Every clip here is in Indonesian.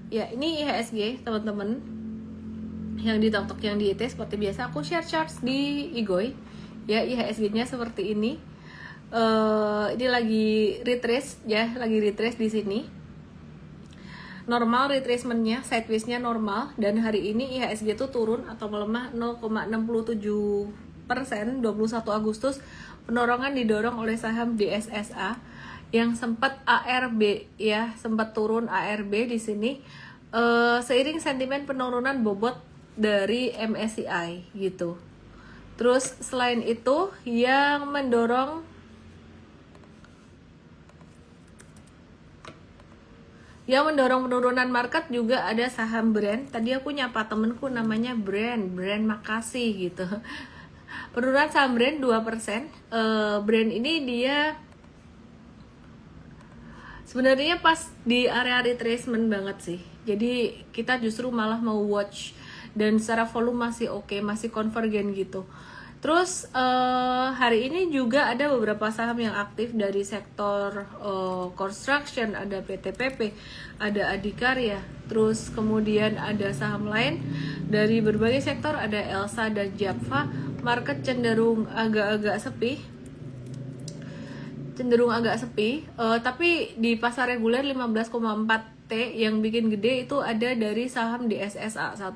Ya, ini IHSG teman-teman. Yang di TokTok, yang di IT seperti biasa aku share charts di Igoy. Ya, IHSG-nya seperti ini. Ini lagi retrace ya, lagi retrace di sini. Normal retracement-nya, sideways-nya normal, dan hari ini IHSG itu turun atau melemah 0,67%. 21 Agustus penurunan didorong oleh saham DSSA yang sempat ARB ya, sempat turun ARB di sini seiring sentimen penurunan bobot dari MSCI gitu. Terus selain itu yang mendorong penurunan market juga ada saham brand. Tadi aku nyapa temenku namanya brand Makasih gitu. Penurunan saham brand 2%. Brand ini dia sebenarnya pas di area retracement banget sih. Jadi kita justru malah mau watch, dan secara volume masih oke, masih konvergen gitu. Terus hari ini juga ada beberapa saham yang aktif dari sektor construction, ada PT-PP, ada Adikarya, terus kemudian ada saham lain dari berbagai sektor, ada Elsa dan Japfa. Market cenderung agak sepi, tapi di pasar reguler 15,4 T yang bikin gede itu ada dari saham DSSA 1,2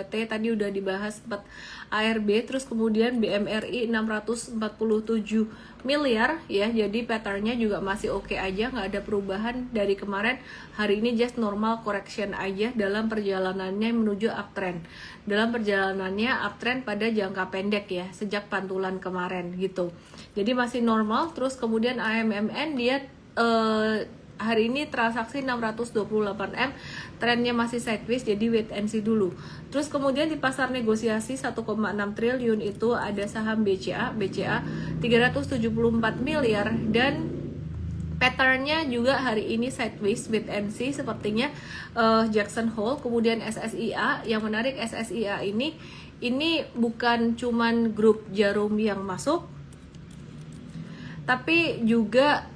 T, tadi udah dibahas 4 ARB, terus kemudian BMRI 647 miliar ya, jadi patternnya juga masih oke aja, nggak ada perubahan dari kemarin. Hari ini just normal correction aja dalam perjalanannya menuju uptrend, pada jangka pendek ya, sejak pantulan kemarin gitu. Jadi masih normal. Terus kemudian AMMN dia hari ini transaksi 628M, trennya masih sideways, jadi wait and see dulu. Terus kemudian di pasar negosiasi 1,6 triliun itu ada saham BCA 374 miliar, dan patternnya juga hari ini sideways, wait and see sepertinya. Jackson Hole, kemudian SSIA. Yang menarik SSIA ini bukan cuman grup Jarum yang masuk, tapi juga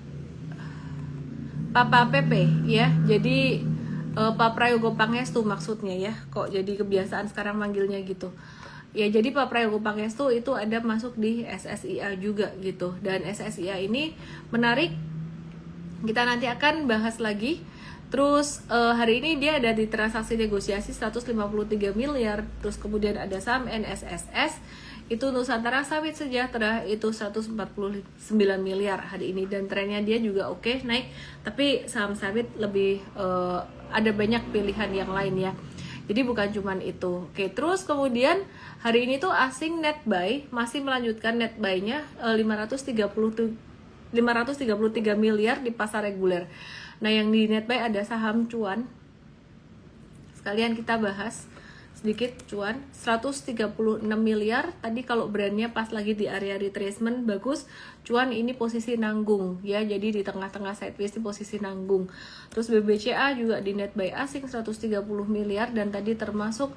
Papa PP ya. Jadi Pak Prayogo Pangestu maksudnya ya. Kok jadi kebiasaan sekarang manggilnya gitu. Ya, jadi Pak Prayogo Pangestu itu ada masuk di SSIA juga gitu. Dan SSIA ini menarik. Kita nanti akan bahas lagi. Terus hari ini dia ada di transaksi negosiasi 153 miliar. Terus kemudian ada saham NSSS, itu Nusantara Sawit Sejahtera, itu 149 miliar hari ini, dan trennya dia juga oke, naik. Tapi saham sawit lebih ada banyak pilihan yang lain ya, jadi bukan cuman itu. Oke, terus kemudian hari ini tuh asing net buy masih melanjutkan net buy-nya 533 miliar di pasar reguler. Nah, yang di net buy ada saham cuan, sekalian kita bahas sedikit. Cuan 136 miliar. Tadi kalau brandnya pas lagi di area retracement bagus. Cuan ini posisi nanggung ya, jadi di tengah-tengah sideways di posisi nanggung. Terus BBCA juga di net buy asing 130 miliar, dan tadi termasuk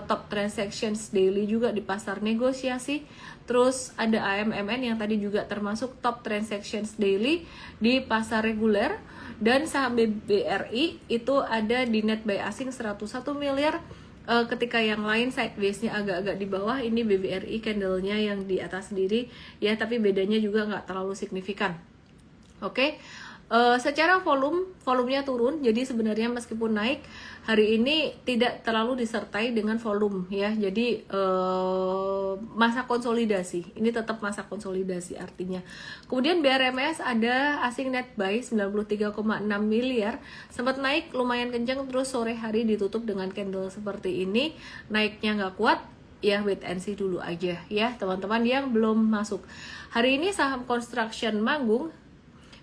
top transactions daily juga di pasar negosiasi. Terus ada AMMN yang tadi juga termasuk top transactions daily di pasar reguler, dan saham BBRI itu ada di net buy asing 101 miliar. Ketika yang lain sideways-nya agak-agak di bawah, ini BBRI candle-nya yang di atas sendiri ya, tapi bedanya juga nggak terlalu signifikan. Oke. Secara volumenya turun, jadi sebenarnya meskipun naik hari ini tidak terlalu disertai dengan volume ya, jadi masa konsolidasi, ini tetap masa konsolidasi artinya. Kemudian BRMS ada asing net buy 93,6 miliar, sempat naik lumayan kencang, terus sore hari ditutup dengan candle seperti ini, naiknya nggak kuat ya, wait and see dulu aja ya teman-teman yang belum masuk. Hari ini saham construction manggung,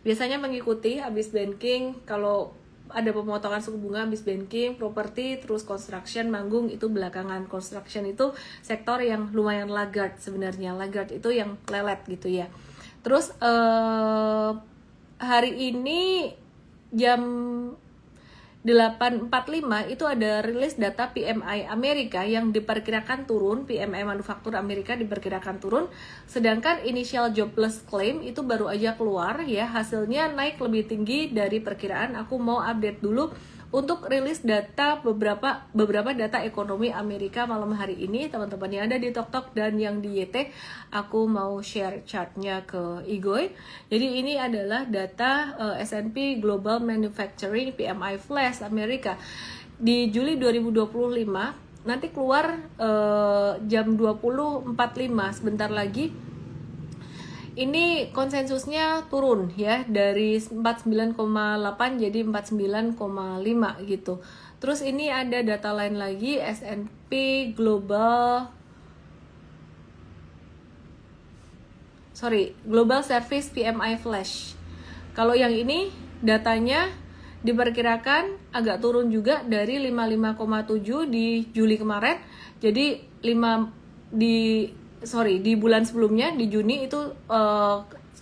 biasanya mengikuti habis banking, kalau ada pemotongan suku bunga habis banking, properti, terus construction manggung itu belakangan. Construction itu sektor yang lumayan laggard sebenarnya, laggard itu yang lelet gitu ya. Terus hari ini jam 8.45 itu ada rilis data PMI Amerika yang diperkirakan turun. PMI manufaktur Amerika diperkirakan turun, sedangkan initial jobless claim itu baru aja keluar ya, hasilnya naik lebih tinggi dari perkiraan. Aku mau update dulu untuk rilis data beberapa data ekonomi Amerika malam hari ini. Teman-teman yang ada di TokTok dan yang di YT, aku mau share chartnya ke Igoy. Jadi ini adalah data S&P Global Manufacturing PMI Flash Amerika di Juli 2025. Nanti keluar jam 20.45 sebentar lagi. Ini konsensusnya turun ya, dari 49,8 jadi 49,5 gitu. Terus ini ada data lain lagi, S&P Global Service PMI Flash. Kalau yang ini datanya diperkirakan agak turun juga dari 55,7 di Juli kemarin. Jadi di bulan sebelumnya di Juni itu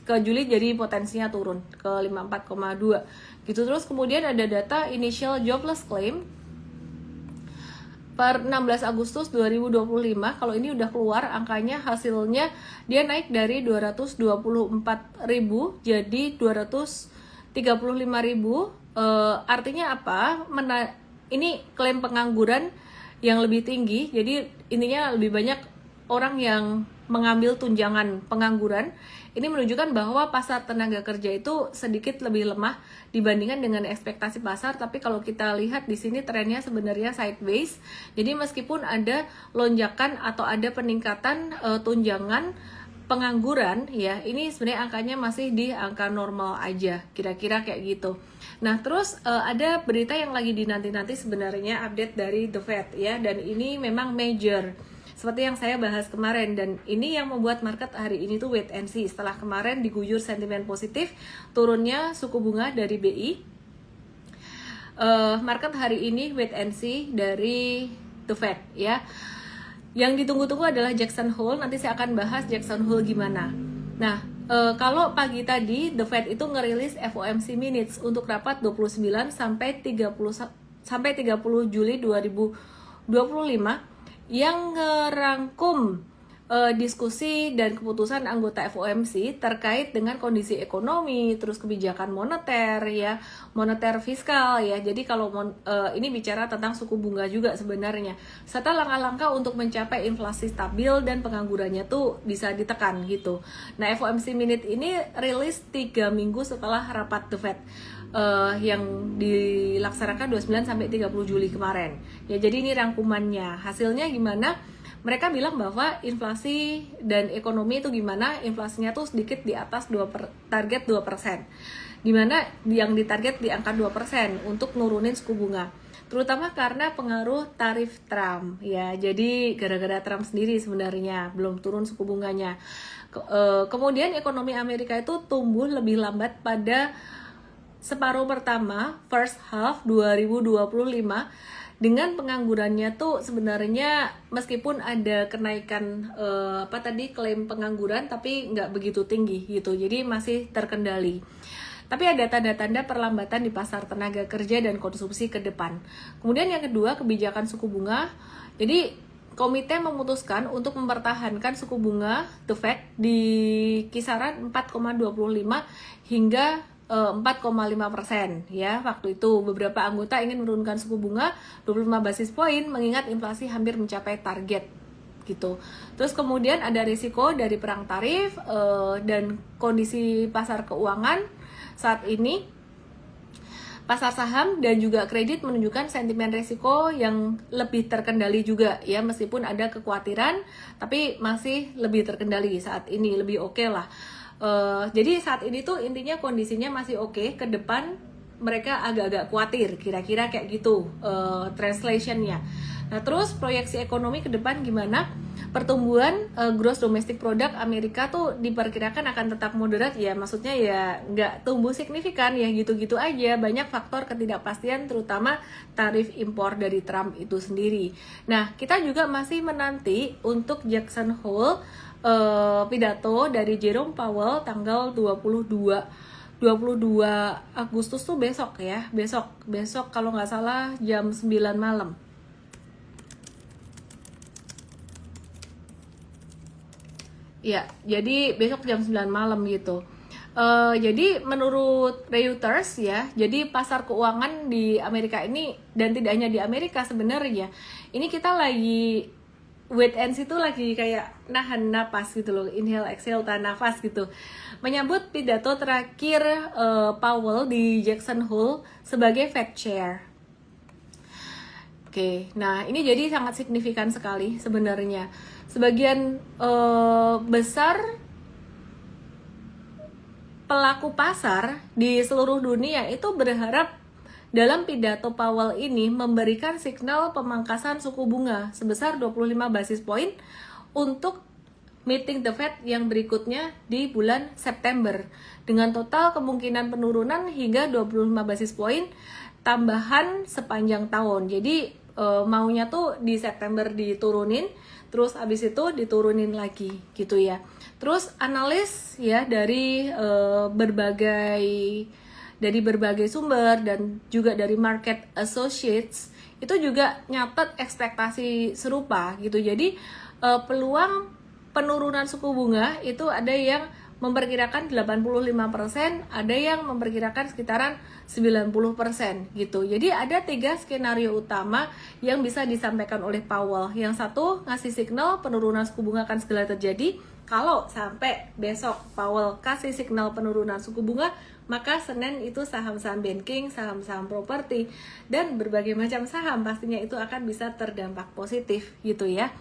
ke Juli jadi potensinya turun ke 54,2 gitu. Terus kemudian ada data initial jobless claim per 16 Agustus 2025. Kalau ini udah keluar angkanya, hasilnya dia naik dari 224.000 jadi 235.000. Artinya apa? Ini klaim pengangguran yang lebih tinggi. Jadi intinya lebih banyak orang yang mengambil tunjangan pengangguran. Ini menunjukkan bahwa pasar tenaga kerja itu sedikit lebih lemah dibandingkan dengan ekspektasi pasar. Tapi kalau kita lihat di sini trennya sebenarnya sideways. Jadi meskipun ada lonjakan atau ada peningkatan tunjangan pengangguran ya, ini sebenarnya angkanya masih di angka normal aja, kira-kira kayak gitu. Nah terus ada berita yang lagi dinanti-nanti sebenarnya, update dari The Fed ya, dan ini memang major seperti yang saya bahas kemarin, dan ini yang membuat market hari ini tuh wait and see. Setelah kemarin diguyur sentimen positif turunnya suku bunga dari BI, market hari ini wait and see dari The Fed ya. Yang ditunggu-tunggu adalah Jackson Hole. Nanti saya akan bahas Jackson Hole gimana. Nah, kalau pagi tadi The Fed itu ngerilis FOMC minutes untuk rapat 29 sampai 30 Juli 2025 yang ngerangkum diskusi dan keputusan anggota FOMC terkait dengan kondisi ekonomi, terus kebijakan moneter ya, moneter fiskal ya. Jadi kalau ini bicara tentang suku bunga juga sebenarnya, serta langkah-langkah untuk mencapai inflasi stabil dan penganggurannya tuh bisa ditekan gitu. Nah, FOMC minute ini rilis 3 minggu setelah rapat The Fed yang dilaksanakan 29 sampai 30 Juli kemarin. Ya, jadi ini rangkumannya. Hasilnya gimana? Mereka bilang bahwa inflasi dan ekonomi itu gimana? Inflasinya tuh sedikit di atas target 2%. Dimana yang ditarget di angka 2% untuk nurunin suku bunga. Terutama karena pengaruh tarif Trump ya. Jadi gara-gara Trump sendiri sebenarnya belum turun suku bunganya. Kemudian ekonomi Amerika itu tumbuh lebih lambat pada separuh pertama first half 2025, dengan penganggurannya tuh sebenarnya meskipun ada kenaikan klaim pengangguran, tapi nggak begitu tinggi gitu, jadi masih terkendali. Tapi ada tanda-tanda perlambatan di pasar tenaga kerja dan konsumsi ke depan. Kemudian yang kedua, kebijakan suku bunga. Jadi komite memutuskan untuk mempertahankan suku bunga The Fed di kisaran 4,25 hingga 4,5% ya. Waktu itu beberapa anggota ingin menurunkan suku bunga 25 basis poin mengingat inflasi hampir mencapai target gitu. Terus kemudian ada risiko dari perang tarif dan kondisi pasar keuangan saat ini. Pasar saham dan juga kredit menunjukkan sentimen risiko yang lebih terkendali juga ya, meskipun ada kekhawatiran tapi masih lebih terkendali saat ini, lebih oke lah. Jadi saat ini tuh intinya kondisinya masih oke. Ke depan mereka agak-agak khawatir, kira-kira kayak gitu translationnya. Nah terus proyeksi ekonomi ke depan gimana? Pertumbuhan gross domestic product Amerika tuh diperkirakan akan tetap moderat ya, maksudnya ya nggak tumbuh signifikan ya, gitu-gitu aja. Banyak faktor ketidakpastian, terutama tarif impor dari Trump itu sendiri. Nah kita juga masih menanti untuk Jackson Hole pidato dari Jerome Powell tanggal 22 Agustus tuh besok ya, besok kalau nggak salah jam 9 malam. Ya, jadi besok jam 9 malam gitu. Jadi menurut Reuters ya, jadi pasar keuangan di Amerika ini, dan tidak hanya di Amerika sebenarnya, ini kita lagi wait and see tuh lagi kayak nahan napas gitu loh, inhale exhale tahan nafas gitu, menyambut pidato terakhir Powell di Jackson Hole sebagai Fed Chair. Oke, nah ini jadi sangat signifikan sekali sebenarnya. Sebagian besar pelaku pasar di seluruh dunia itu berharap dalam pidato Powell ini memberikan signal pemangkasan suku bunga sebesar 25 basis point untuk meeting the Fed yang berikutnya di bulan September, dengan total kemungkinan penurunan hingga 25 basis point tambahan sepanjang tahun. Jadi maunya tuh di September diturunin, terus abis itu diturunin lagi gitu ya. Terus analis ya dari berbagai sumber dan juga dari market associates itu juga nyatet ekspektasi serupa gitu. Jadi peluang penurunan suku bunga itu ada yang memperkirakan 85%, ada yang memperkirakan sekitaran 90% gitu. Jadi ada 3 skenario utama yang bisa disampaikan oleh Powell. Yang satu, ngasih signal penurunan suku bunga akan segera terjadi. Kalau sampai besok Powell kasih signal penurunan suku bunga, maka Senin itu saham-saham banking, saham-saham properti, dan berbagai macam saham pastinya itu akan bisa terdampak positif gitu ya.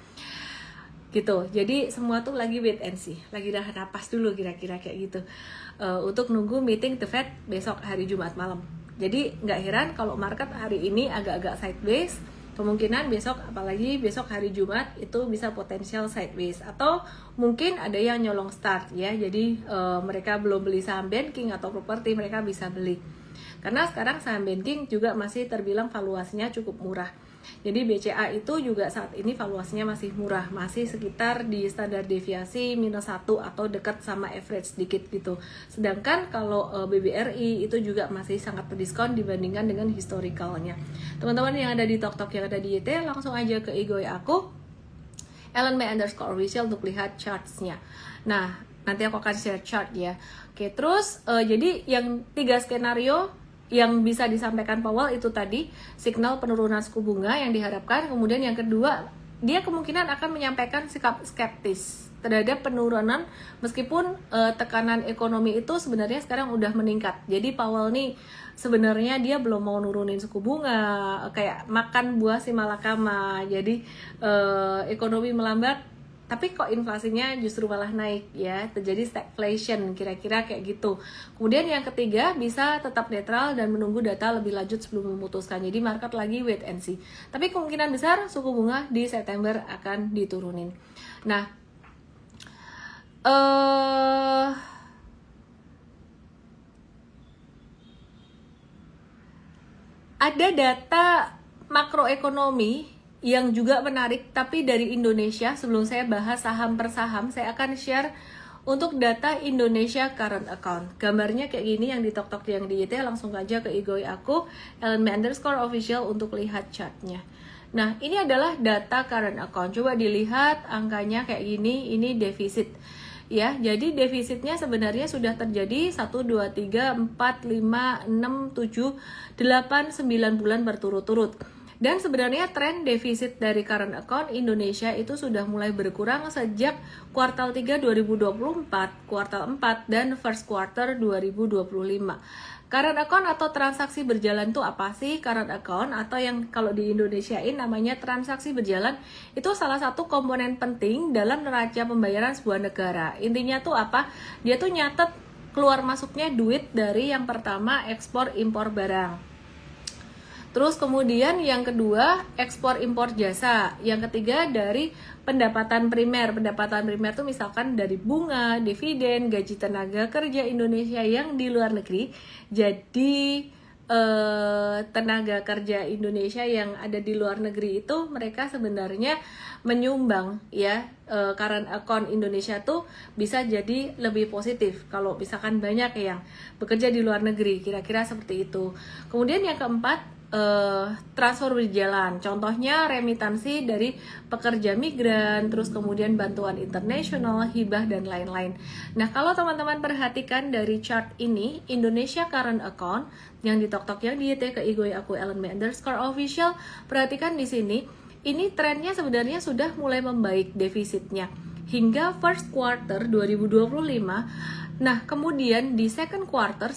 Gitu, jadi semua tuh lagi wait and see, lagi nahan napas dulu kira-kira kayak gitu, untuk nunggu meeting the Fed besok hari Jumat malam. Jadi nggak heran kalau market hari ini agak-agak sideways, kemungkinan besok, apalagi besok hari Jumat itu bisa potensial sideways, atau mungkin ada yang nyolong start ya, jadi mereka belum beli saham banking atau properti, mereka bisa beli, karena sekarang saham banking juga masih terbilang valuasinya cukup murah. Jadi BCA itu juga saat ini valuasinya masih murah, masih sekitar di standar deviasi -1 atau dekat sama average sedikit gitu. Sedangkan kalau BBRI itu juga masih sangat terdiskon dibandingkan dengan historicalnya. Teman-teman yang ada di TokTok, yang ada di YT, langsung aja ke IG aku @ellen_official untuk lihat chartsnya. Nah, nanti aku akan share chart ya. Oke, terus jadi yang 3 skenario yang bisa disampaikan Powell itu tadi, signal penurunan suku bunga yang diharapkan. Kemudian yang kedua, dia kemungkinan akan menyampaikan sikap skeptis terhadap penurunan, meskipun tekanan ekonomi itu sebenarnya sekarang udah meningkat. Jadi Powell nih sebenarnya dia belum mau nurunin suku bunga, kayak makan buah si malakama. Jadi ekonomi melambat, tapi kok inflasinya justru malah naik ya, terjadi stagflation kira-kira kayak gitu. Kemudian yang ketiga, bisa tetap netral dan menunggu data lebih lanjut sebelum memutuskan. Jadi market lagi wait and see, tapi kemungkinan besar suku bunga di September akan diturunin. Nah, ada data makroekonomi yang juga menarik, tapi dari Indonesia. Sebelum saya bahas saham per saham, saya akan share untuk data Indonesia current account. Gambarnya kayak gini, yang di TokTok, yang di YT, langsung aja ke IG aku @ellen_official untuk lihat chartnya. Nah, ini adalah data current account. Coba dilihat angkanya kayak gini, ini defisit. Ya, jadi defisitnya sebenarnya sudah terjadi 1, 2, 3, 4, 5, 6, 7, 8, 9 bulan berturut-turut. Dan sebenarnya tren defisit dari current account Indonesia itu sudah mulai berkurang sejak kuartal 3 2024, kuartal 4, dan first quarter 2025. Current account atau transaksi berjalan itu apa sih? Current account atau yang kalau di Indonesiain namanya transaksi berjalan, itu salah satu komponen penting dalam neraca pembayaran sebuah negara. Intinya tuh apa? Dia tuh nyatet keluar masuknya duit dari yang pertama ekspor impor barang. Terus kemudian yang kedua ekspor impor jasa. Yang ketiga dari pendapatan primer. Pendapatan primer itu misalkan dari bunga, dividen, gaji tenaga kerja Indonesia yang di luar negeri. Jadi tenaga kerja Indonesia yang ada di luar negeri itu mereka sebenarnya menyumbang ya, current account Indonesia tuh bisa jadi lebih positif kalau misalkan banyak yang bekerja di luar negeri, kira-kira seperti itu. Kemudian yang keempat, transfer berjalan. Contohnya remitansi dari pekerja migran, terus kemudian bantuan internasional, hibah dan lain-lain. Nah, kalau teman-teman perhatikan dari chart ini, Indonesia current account yang di TokTok yang di YT ke Igoy aku @LNB_official, perhatikan di sini, ini trennya sebenarnya sudah mulai membaik defisitnya hingga first quarter 2025. Nah, kemudian di second quarter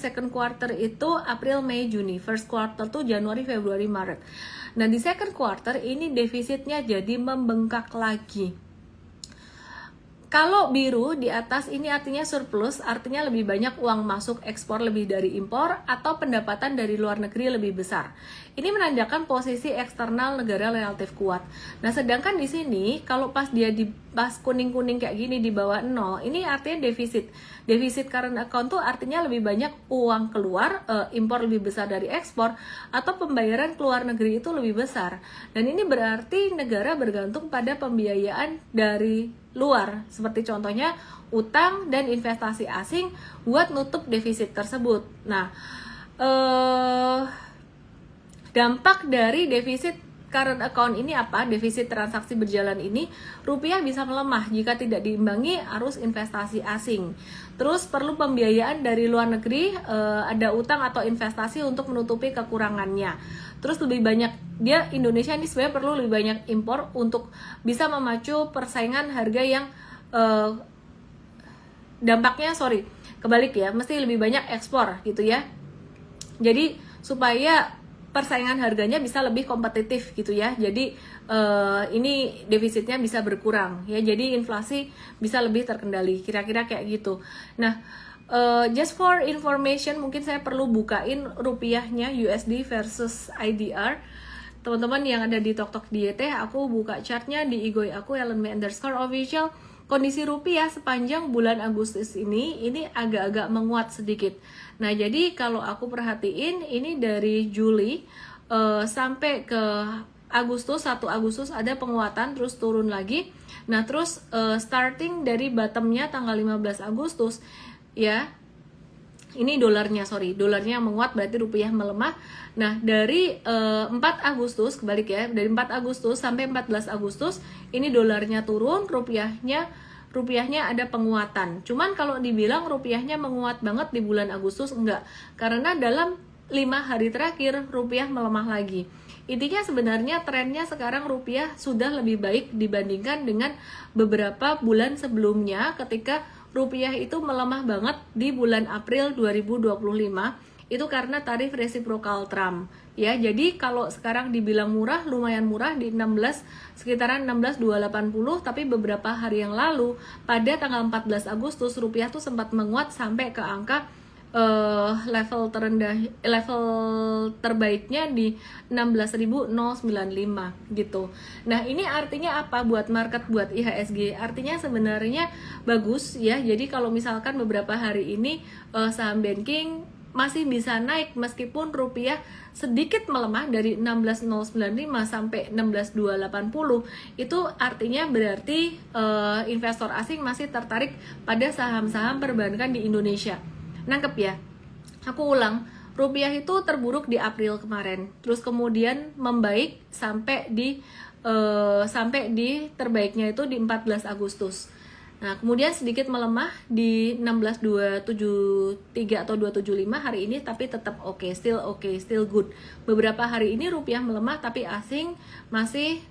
itu April, Mei, Juni. First quarter tuh Januari, Februari, Maret. Nah, di second quarter ini defisitnya jadi membengkak lagi. Kalau biru di atas ini artinya surplus, artinya lebih banyak uang masuk ekspor lebih dari impor atau pendapatan dari luar negeri lebih besar. Ini menandakan posisi eksternal negara relatif kuat. Nah, sedangkan di sini kalau pas dia di pas kuning-kuning kayak gini di bawah 0, ini artinya defisit. Defisit current account tuh artinya lebih banyak uang keluar, impor lebih besar dari ekspor, atau pembayaran ke luar negeri itu lebih besar. Dan ini berarti negara bergantung pada pembiayaan dari luar, seperti contohnya utang dan investasi asing buat nutup defisit tersebut. Nah, dampak dari defisit current account ini apa? Defisit transaksi berjalan ini, rupiah bisa melemah jika tidak diimbangi arus investasi asing. Terus perlu pembiayaan dari luar negeri, ada utang atau investasi untuk menutupi kekurangannya. Terus lebih banyak, Indonesia ini sebenarnya perlu lebih banyak impor untuk bisa memacu persaingan harga yang dampaknya, kebalik ya, mesti lebih banyak ekspor gitu ya. Jadi supaya persaingan harganya bisa lebih kompetitif gitu ya. Jadi ini defisitnya bisa berkurang ya. Jadi inflasi bisa lebih terkendali. Kira-kira kayak gitu. Nah, just for information, mungkin saya perlu bukain rupiahnya USD versus IDR. Teman-teman yang ada di TokTok di YT, aku buka chartnya di Igoy aku @LNB_official. Kondisi rupiah sepanjang bulan Agustus ini agak-agak menguat sedikit. Nah, jadi kalau aku perhatiin ini dari Juli sampai ke Agustus, 1 Agustus ada penguatan terus turun lagi. Nah, terus starting dari bottomnya tanggal 15 Agustus ya. Ini dolarnya menguat, berarti rupiah melemah. Nah, dari 4 Agustus, kebalik ya, dari 4 Agustus sampai 14 Agustus, ini dolarnya turun, rupiahnya ada penguatan. Cuman kalau dibilang rupiahnya menguat banget di bulan Agustus, enggak. Karena dalam 5 hari terakhir, rupiah melemah lagi. Intinya sebenarnya trennya sekarang rupiah sudah lebih baik dibandingkan dengan beberapa bulan sebelumnya ketika rupiah itu melemah banget di bulan April 2025, itu karena tarif resiprokal Trump ya. Jadi kalau sekarang dibilang murah, lumayan murah di sekitaran 16.280, tapi beberapa hari yang lalu pada tanggal 14 Agustus rupiah tuh sempat menguat sampai ke angka level terbaiknya di 16.095 gitu. Nah, ini artinya apa buat market, buat IHSG? Artinya sebenarnya bagus ya. Jadi kalau misalkan beberapa hari ini saham banking masih bisa naik meskipun rupiah sedikit melemah dari 16.095 sampai 16.280, itu artinya berarti investor asing masih tertarik pada saham-saham perbankan di Indonesia. Nangkep ya? Aku ulang, rupiah itu terburuk di April kemarin, terus kemudian membaik sampai di terbaiknya itu di 14 Agustus. Nah, kemudian sedikit melemah di 16.273 atau 275 hari ini, tapi tetap oke, still good. Beberapa hari ini rupiah melemah, tapi asing masih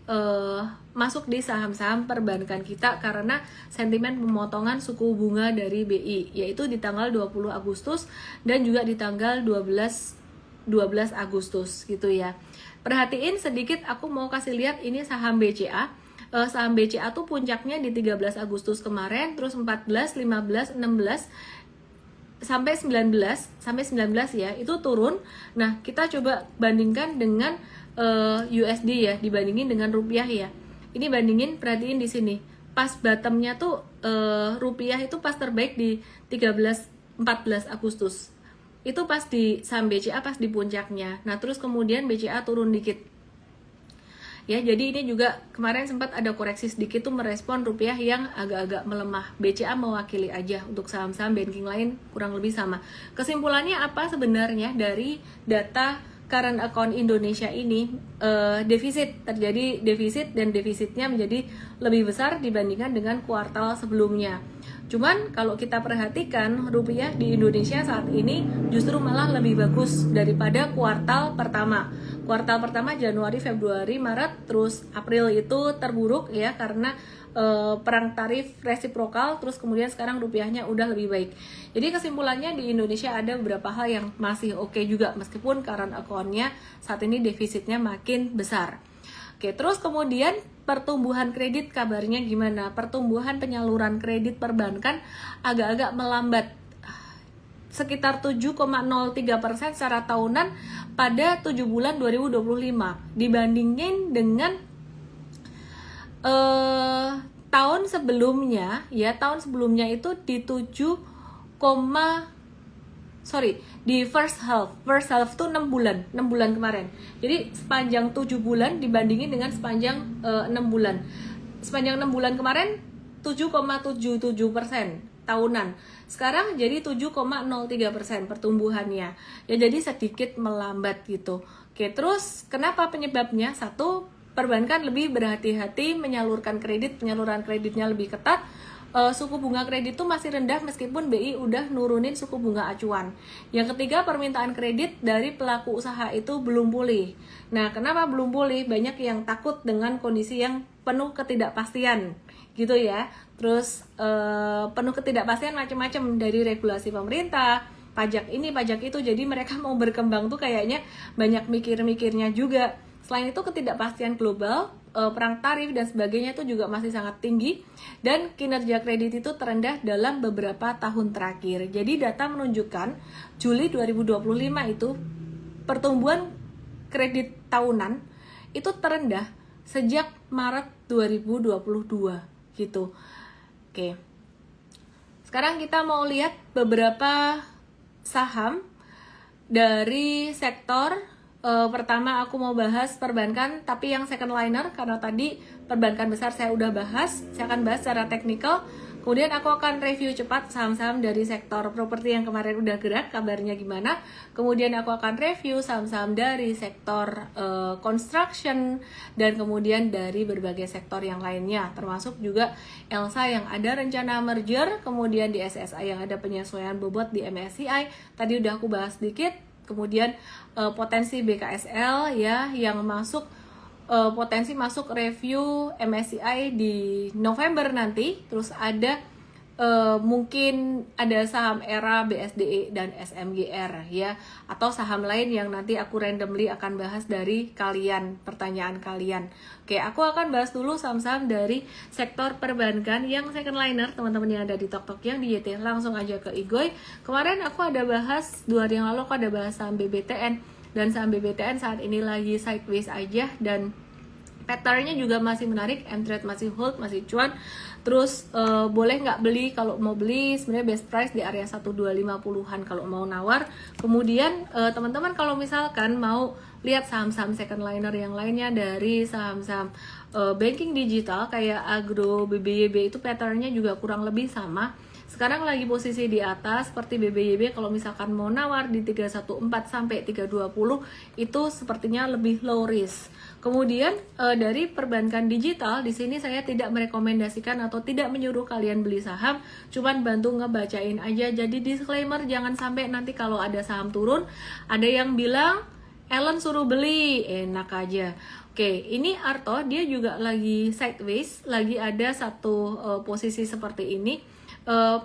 masuk di saham-saham perbankan kita karena sentimen pemotongan suku bunga dari BI, yaitu di tanggal 20 Agustus dan juga di tanggal 12 Agustus gitu ya. Perhatiin sedikit, aku mau kasih lihat ini saham BCA. Saham BCA tuh puncaknya di 13 Agustus kemarin, terus 14, 15, 16 sampai 19 ya, itu turun. Nah, kita coba bandingkan dengan USD ya, dibandingin dengan rupiah ya. Ini bandingin, perhatiin di sini. Pas bottomnya tuh rupiah itu pas terbaik di 14 Agustus. Itu pas di saham BCA pas di puncaknya. Nah, terus kemudian BCA turun dikit. Ya, jadi ini juga kemarin sempat ada koreksi sedikit tuh merespon rupiah yang agak-agak melemah. BCA mewakili aja, untuk saham-saham banking lain kurang lebih sama. Kesimpulannya apa sebenarnya dari data current account Indonesia ini terjadi defisit, dan defisitnya menjadi lebih besar dibandingkan dengan kuartal sebelumnya. Cuman kalau kita perhatikan, rupiah di Indonesia saat ini justru malah lebih bagus daripada kuartal pertama. Kuartal pertama Januari, Februari, Maret, terus April itu terburuk ya karena perang tarif resiprokal, terus kemudian sekarang rupiahnya udah lebih baik. Jadi kesimpulannya di Indonesia ada beberapa hal yang masih oke juga meskipun current account-nya saat ini defisitnya makin besar. Oke, terus kemudian pertumbuhan kredit kabarnya gimana? Pertumbuhan penyaluran kredit perbankan agak-agak melambat, sekitar 7,03% secara tahunan pada 7 bulan 2025 dibandingin dengan tahun sebelumnya itu di di first half tuh 6 bulan kemarin. Jadi sepanjang 7 bulan dibandingin dengan sepanjang 6 bulan. Sepanjang 6 bulan kemarin 7,77% tahunan. Sekarang jadi 7,03% pertumbuhannya. Ya jadi sedikit melambat gitu. Oke, terus kenapa penyebabnya? Satu, perbankan lebih berhati-hati menyalurkan kredit, penyaluran kreditnya lebih ketat. Suku bunga kredit itu masih rendah meskipun BI udah nurunin suku bunga acuan. Yang ketiga, permintaan kredit dari pelaku usaha itu belum pulih. Nah, kenapa belum pulih? Banyak yang takut dengan kondisi yang penuh ketidakpastian gitu ya. Terus penuh ketidakpastian macam-macam dari regulasi pemerintah, pajak ini, pajak itu. Jadi mereka mau berkembang tuh kayaknya banyak mikir-mikirnya juga. Selain itu ketidakpastian global, perang tarif dan sebagainya itu juga masih sangat tinggi, dan kinerja kredit itu terendah dalam beberapa tahun terakhir. Jadi data menunjukkan Juli 2025 itu pertumbuhan kredit tahunan itu terendah sejak Maret 2022 gitu. Oke. Sekarang kita mau lihat beberapa saham dari sektor. Pertama aku mau bahas perbankan, tapi yang second liner, karena tadi perbankan besar saya udah bahas. Saya akan bahas secara teknikal. Kemudian aku akan review cepat saham-saham dari sektor properti yang kemarin udah gerak, kabarnya gimana. Kemudian aku akan review saham-saham dari sektor construction, dan kemudian dari berbagai sektor yang lainnya, termasuk juga Elsa yang ada rencana merger, kemudian di SSI yang ada penyesuaian bobot di MSCI, tadi udah aku bahas sedikit. Kemudian potensi BKSL ya yang masuk, potensi masuk review MSCI di November nanti. Terus ada mungkin ada saham ERA, BSDE dan SMGR ya, atau saham lain yang nanti aku randomly akan bahas dari kalian, pertanyaan kalian. Oke, aku akan bahas dulu saham-saham dari sektor perbankan yang second liner, teman-teman yang ada di TokTok yang di YT. Langsung aja ke Igoy. Kemarin aku ada bahas 2 hari yang lalu, aku ada bahas saham BBTN, dan saham BBTN saat ini lagi sideways aja, dan patternnya juga masih menarik, M-Trade masih hold, masih cuan. Terus boleh nggak beli? Kalau mau beli sebenarnya best price di area 1250-an kalau mau nawar. Kemudian teman-teman kalau misalkan mau lihat saham-saham second liner yang lainnya dari saham-saham banking digital kayak Agro, BBYB, itu patternnya juga kurang lebih sama. Sekarang lagi posisi di atas seperti BBYB, kalau misalkan mau nawar di 314 sampai 320 itu sepertinya lebih low risk. Kemudian dari perbankan digital di sini saya tidak merekomendasikan atau tidak menyuruh kalian beli saham, cuman bantu ngebacain aja. Jadi disclaimer, jangan sampai nanti kalau ada saham turun ada yang bilang Ellen suruh beli, enak aja. Oke, ini Arto, dia juga lagi sideways, lagi ada satu posisi seperti ini.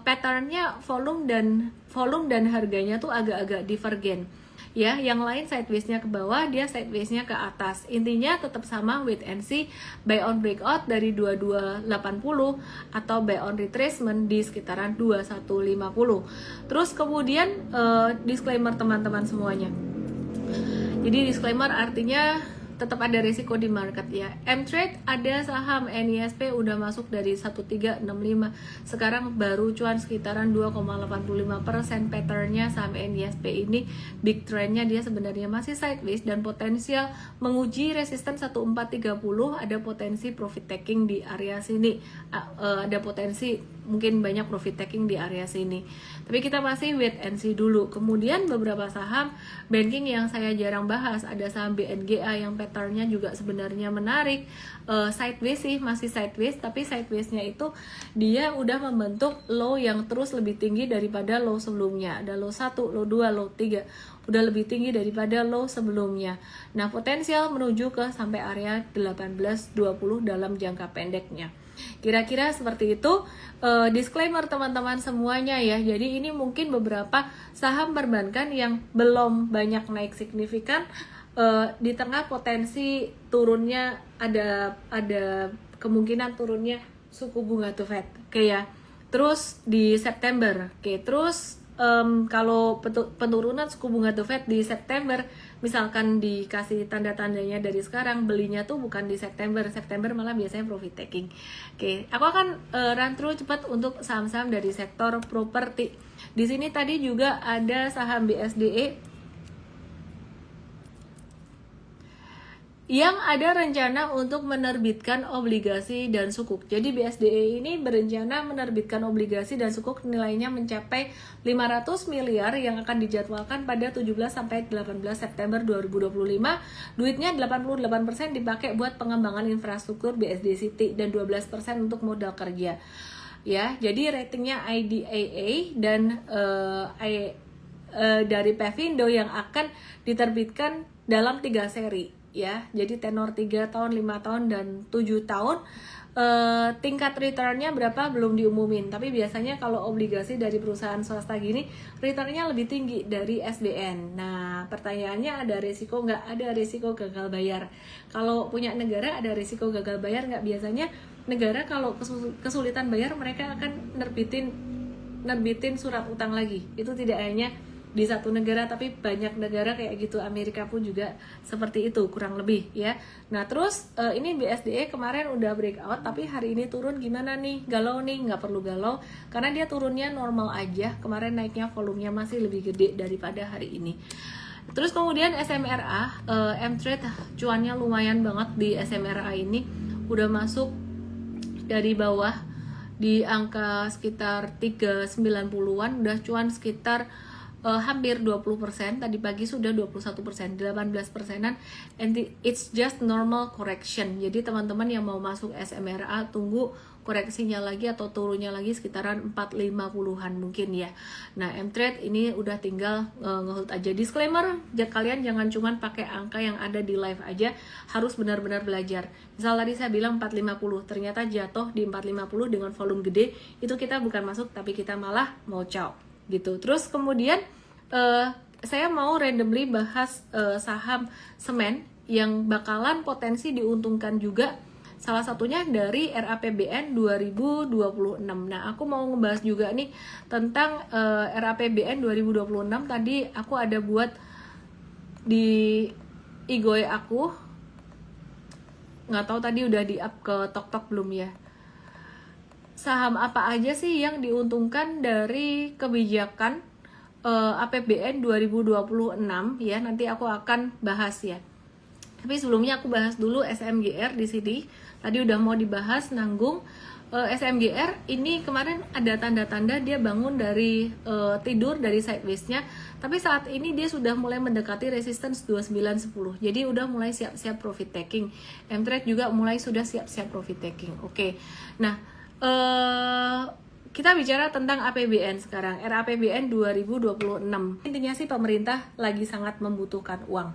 Patternnya volume dan harganya tuh agak-agak divergen ya. Yang lain sideways-nya ke bawah, dia sideways-nya ke atas. Intinya tetap sama, wait and see, buy on breakout dari 2280 atau buy on retracement di sekitaran 2150. Terus kemudian disclaimer teman-teman semuanya. Jadi disclaimer artinya tetap ada risiko di market ya. M-Trade ada saham NISP udah masuk dari 1365, sekarang baru cuan sekitaran 2,85%. Patternnya saham NISP ini big trendnya dia sebenarnya masih sideways dan potensial menguji resisten 1430. Ada potensi profit taking di area sini, ada potensi mungkin banyak profit taking di area sini. Tapi kita masih wait and see dulu. Kemudian beberapa saham banking yang saya jarang bahas, ada saham BNGA yang patternnya juga sebenarnya menarik, sideways sih, masih sideways, tapi sidewaysnya itu dia udah membentuk low yang terus lebih tinggi daripada low sebelumnya. Ada low 1, low 2, low 3, udah lebih tinggi daripada low sebelumnya. Nah, potensial menuju ke sampai area 18.20 dalam jangka pendeknya. Kira-kira seperti itu. Disclaimer teman-teman semuanya ya. Jadi ini mungkin beberapa saham perbankan yang belum banyak naik signifikan, di tengah potensi turunnya ada kemungkinan turunnya suku bunga The Fed. Oke ya. Terus di September. Oke, terus kalau penurunan suku bunga The Fed di September, misalkan dikasih tanda-tandanya dari sekarang, belinya tuh bukan di September malah biasanya profit taking. Oke, aku akan run through cepat untuk saham-saham dari sektor properti. Di sini tadi juga ada saham BSDE yang ada rencana untuk menerbitkan obligasi dan sukuk. Jadi BSDE ini berencana menerbitkan obligasi dan sukuk nilainya mencapai 500 miliar yang akan dijadwalkan pada 17 sampai 18 September 2025. Duitnya 88% dipakai buat pengembangan infrastruktur BSD City dan 12% untuk modal kerja. Ya, jadi ratingnya IDAA dan dari Pevindo yang akan diterbitkan dalam 3 seri. Ya, jadi tenor 3 tahun, 5 tahun, dan 7 tahun. Tingkat returnnya berapa belum diumumin, tapi biasanya kalau obligasi dari perusahaan swasta gini returnnya lebih tinggi dari SBN. Nah, pertanyaannya, ada risiko nggak? Ada risiko gagal bayar. Kalau punya negara ada risiko gagal bayar nggak? Biasanya negara kalau kesulitan bayar, mereka akan nerbitin surat utang lagi. Itu tidak hanya di satu negara, tapi banyak negara kayak gitu. Amerika pun juga seperti itu kurang lebih ya. Nah, terus ini BSDE kemarin udah breakout, tapi hari ini turun. Gimana nih? Galau nih? Nggak perlu galau, karena dia turunnya normal aja. Kemarin naiknya volumenya masih lebih gede daripada hari ini. Terus kemudian SMRA, M-Trade cuannya lumayan banget di SMRA ini, udah masuk dari bawah di angka sekitar 390-an, udah cuan sekitar hampir 20%, tadi pagi sudah 21%, 18%-an, and it's just normal correction. Jadi teman-teman yang mau masuk SMRA tunggu koreksinya lagi atau turunnya lagi sekitaran 450-an mungkin ya. Nah, M-Trade ini udah tinggal ngehold aja. Disclaimer, kalian jangan cuman pakai angka yang ada di live aja, harus benar-benar belajar. Misal tadi saya bilang 450, ternyata jatuh di 450 dengan volume gede, itu kita bukan masuk, tapi kita malah mau chow gitu. Terus kemudian saya mau randomly bahas saham semen yang bakalan potensi diuntungkan juga, salah satunya dari RAPBN 2026. Nah, aku mau ngebahas juga nih tentang RAPBN 2026. Tadi aku ada buat di Igoy aku, nggak tahu tadi udah di up ke TokTok belum ya. Saham apa aja sih yang diuntungkan dari kebijakan APBN 2026 ya, nanti aku akan bahas ya. Tapi sebelumnya aku bahas dulu SMGR di sini. Tadi udah mau dibahas nanggung. SMGR ini kemarin ada tanda-tanda dia bangun dari tidur dari sideways-nya, tapi saat ini dia sudah mulai mendekati resistance 2910. Jadi udah mulai siap-siap profit taking. M-Trade juga mulai sudah siap-siap profit taking. Oke. Nah, kita bicara tentang APBN sekarang, RAPBN 2026. Intinya sih pemerintah lagi sangat membutuhkan uang.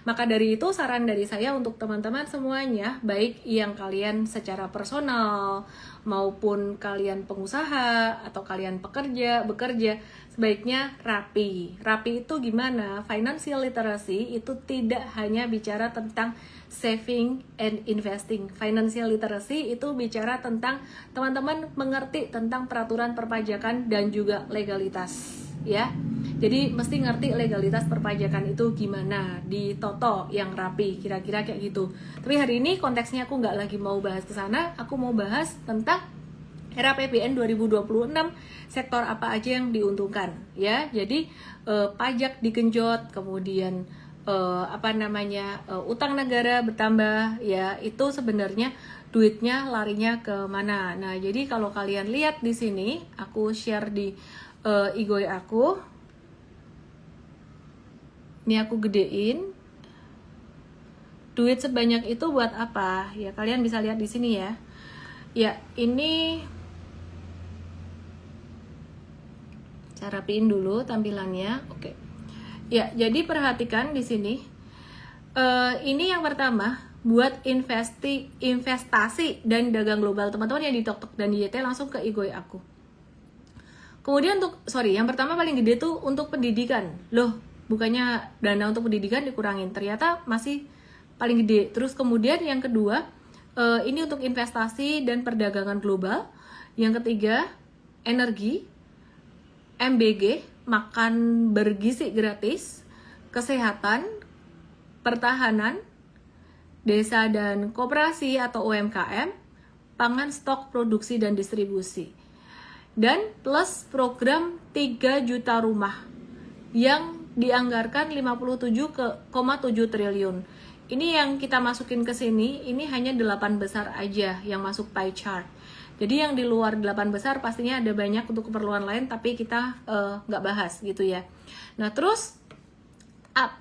Maka dari itu saran dari saya untuk teman-teman semuanya, baik yang kalian secara personal maupun kalian pengusaha atau kalian bekerja, sebaiknya rapi. Rapi itu gimana? Financial literacy itu tidak hanya bicara tentang saving and investing. Financial literacy itu bicara tentang teman-teman mengerti tentang peraturan perpajakan dan juga legalitas ya. Jadi mesti ngerti legalitas perpajakan itu gimana, ditoto yang rapi, kira-kira kayak gitu. Tapi hari ini konteksnya aku nggak lagi mau bahas ke sana, aku mau bahas tentang RAPBN 2026, sektor apa aja yang diuntungkan ya. Jadi pajak digenjot, kemudian utang negara bertambah, ya itu sebenarnya duitnya larinya ke mana. Nah, jadi kalau kalian lihat di sini, aku share di Igoi aku. Ini aku gedein. Duit sebanyak itu buat apa? Ya, kalian bisa lihat di sini ya. Ya, ini saya rapiin dulu tampilannya. Oke. Ya, jadi perhatikan di sini. Ini yang pertama buat investasi dan dagang global. Teman-teman yang di Tok dan di YT langsung ke Igoi aku. Kemudian yang pertama paling gede tuh untuk pendidikan. Loh, bukannya dana untuk pendidikan dikurangin, ternyata masih paling gede. Terus kemudian yang kedua, ini untuk investasi dan perdagangan global. Yang ketiga, energi, MBG, makan bergizi gratis, kesehatan, pertahanan, desa dan koperasi atau UMKM, pangan, stok, produksi dan distribusi. Dan plus program 3 juta rumah yang dianggarkan 57,7 triliun. Ini yang kita masukin ke sini, ini hanya 8 besar aja yang masuk pie chart. Jadi yang di luar 8 besar pastinya ada banyak untuk keperluan lain, tapi kita nggak bahas gitu ya. Nah, terus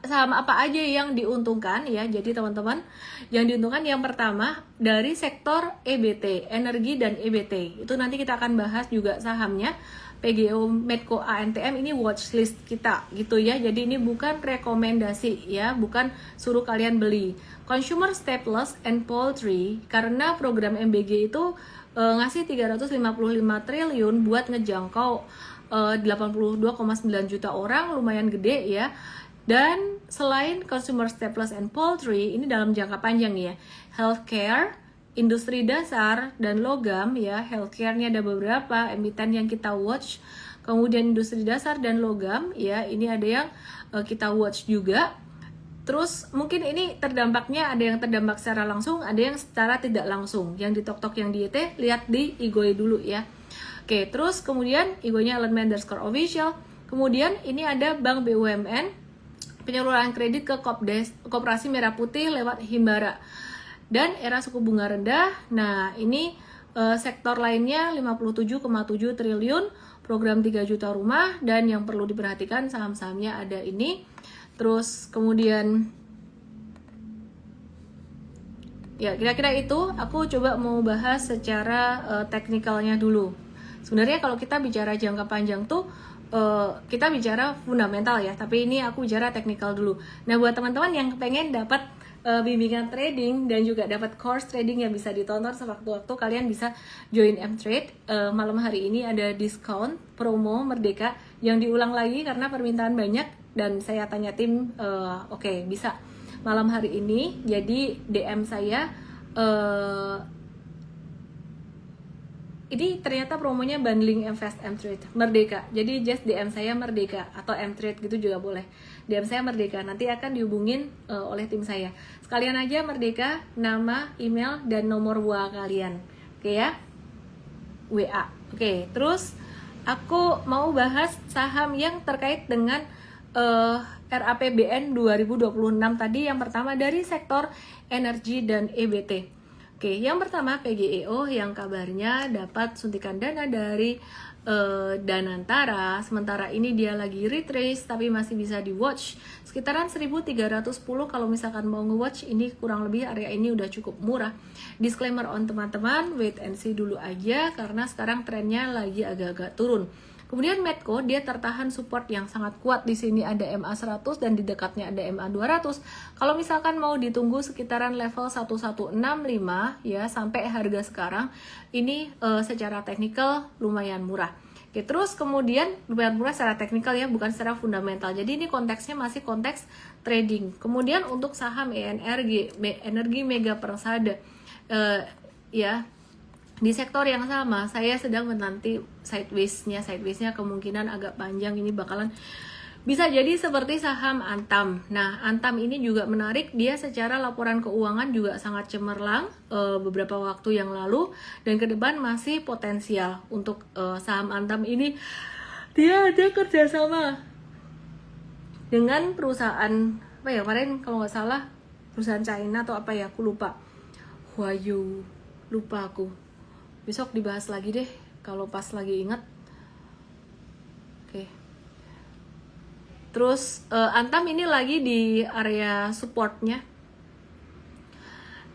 saham apa aja yang diuntungkan ya? Jadi teman-teman, yang diuntungkan yang pertama dari sektor EBT, energi dan EBT. Itu nanti kita akan bahas juga sahamnya. PGO, Medco, ANTM ini watchlist kita gitu ya. Jadi ini bukan rekomendasi ya, bukan suruh kalian beli. Consumer Staples and Poultry, karena program MBG itu ngasih 355 triliun buat ngejangkau 82,9 juta orang, lumayan gede ya. Dan selain Consumer Staples and Poultry, ini dalam jangka panjang nih ya, healthcare, industri dasar, dan logam ya. Healthcare-nya ada beberapa emiten yang kita watch. Kemudian industri dasar dan logam ya, ini ada yang kita watch juga. Terus mungkin ini terdampaknya ada yang terdampak secara langsung, ada yang secara tidak langsung. Yang di Tok yang di YT, lihat di Igoi dulu ya. Oke, terus kemudian Igoinya Alan_Score Official. Kemudian ini ada Bank BUMN, penyaluran kredit ke Koperasi Merah Putih lewat Himbara. Dan era suku bunga rendah. Nah, ini sektor lainnya 57,7 triliun, program 3 juta rumah, dan yang perlu diperhatikan saham-sahamnya ada ini. Terus kemudian ya kira-kira itu. Aku coba mau bahas secara teknikalnya dulu. Sebenarnya kalau kita bicara jangka panjang tuh kita bicara fundamental ya, tapi ini aku bicara teknikal dulu. Nah, buat teman-teman yang pengen dapat bimbingan trading dan juga dapat course trading yang bisa ditonton sewaktu-waktu, kalian bisa join M-Trade. Malam hari ini ada diskon promo Merdeka yang diulang lagi karena permintaan banyak, dan saya tanya tim, oke, bisa malam hari ini. Jadi DM saya, ini ternyata promonya bundling Invest M-Trade Merdeka. Jadi just DM saya Merdeka atau M-Trade gitu juga boleh. DM saya Merdeka, nanti akan dihubungin oleh tim saya. Sekalian aja Merdeka, nama, email, dan nomor WA kalian. Oke ya, WA. Oke, terus aku mau bahas saham yang terkait dengan RAPBN 2026 tadi. Yang pertama dari sektor energi dan EBT. Oke, yang pertama PGEO yang kabarnya dapat suntikan dana dari Danantara. Sementara ini dia lagi retrace tapi masih bisa di watch sekitaran 1310. Kalau misalkan mau nge-watch, ini kurang lebih area ini udah cukup murah. Disclaimer on teman-teman, wait and see dulu aja karena sekarang trennya lagi agak-agak turun. Kemudian Medco, dia tertahan support yang sangat kuat. Di sini ada MA 100 dan di dekatnya ada MA 200. Kalau misalkan mau ditunggu sekitaran level 1165 ya sampai harga sekarang, ini secara teknikal lumayan murah. Oke, terus kemudian lumayan murah secara teknikal ya, bukan secara fundamental. Jadi ini konteksnya masih konteks trading. Kemudian untuk saham ENRG, Energi Mega Persada, ya di sektor yang sama, saya sedang menanti sideways-nya kemungkinan agak panjang. Ini bakalan bisa jadi seperti saham Antam. Nah, Antam ini juga menarik, dia secara laporan keuangan juga sangat cemerlang beberapa waktu yang lalu, dan ke depan masih potensial untuk saham Antam ini. Dia ada kerjasama dengan perusahaan apa ya kemarin kalau nggak salah perusahaan China atau apa ya, aku lupa. Huayu, lupa aku. Besok dibahas lagi deh kalau pas lagi ingat. Oke. Terus Antam ini lagi di area supportnya.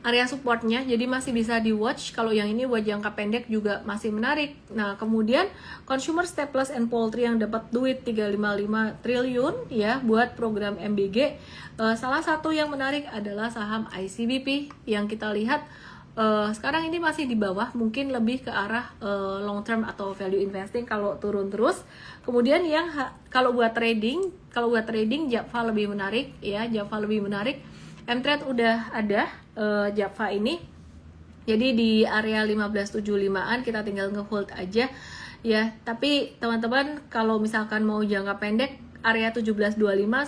Jadi masih bisa di watch. Kalau yang ini buat jangka pendek juga masih menarik. Nah, kemudian consumer staples and poultry yang dapat duit 355 triliun ya buat program MBG. Salah satu yang menarik adalah saham ICBP yang kita lihat sekarang ini masih di bawah, mungkin lebih ke arah long term atau value investing kalau turun terus. Kemudian yang kalau buat trading Java lebih menarik ya, M-Trade udah ada Java ini. Jadi di area 1575-an kita tinggal nge-hold aja ya. Tapi teman-teman kalau misalkan mau jangka pendek area 1725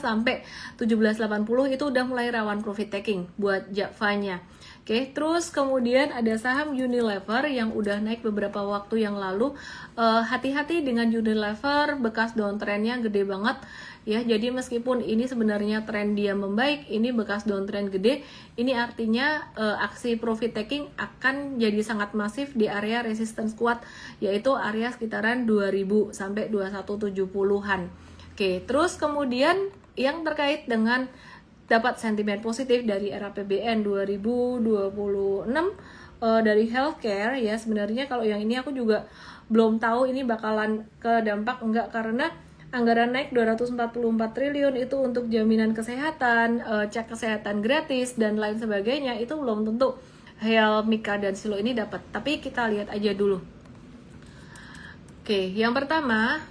sampai 1780 itu udah mulai rawan profit taking buat Java-nya. Oke, terus kemudian ada saham Unilever yang udah naik beberapa waktu yang lalu. Hati-hati dengan Unilever, bekas downtrendnya gede banget ya. Jadi meskipun ini sebenarnya tren dia membaik, ini bekas downtrend gede. Ini artinya aksi profit taking akan jadi sangat masif di area resistance kuat, yaitu area sekitaran 2000 sampai 2170-an. Oke, terus kemudian yang terkait dengan dapat sentimen positif dari RAPBN 2026 dari healthcare ya. Sebenarnya kalau yang ini aku juga belum tahu ini bakalan ke dampak enggak, karena anggaran naik 244 triliun itu untuk jaminan kesehatan, cek kesehatan gratis dan lain sebagainya. Itu belum tentu Heal, Mika dan Silo ini dapat. Tapi kita lihat aja dulu. Oke, yang pertama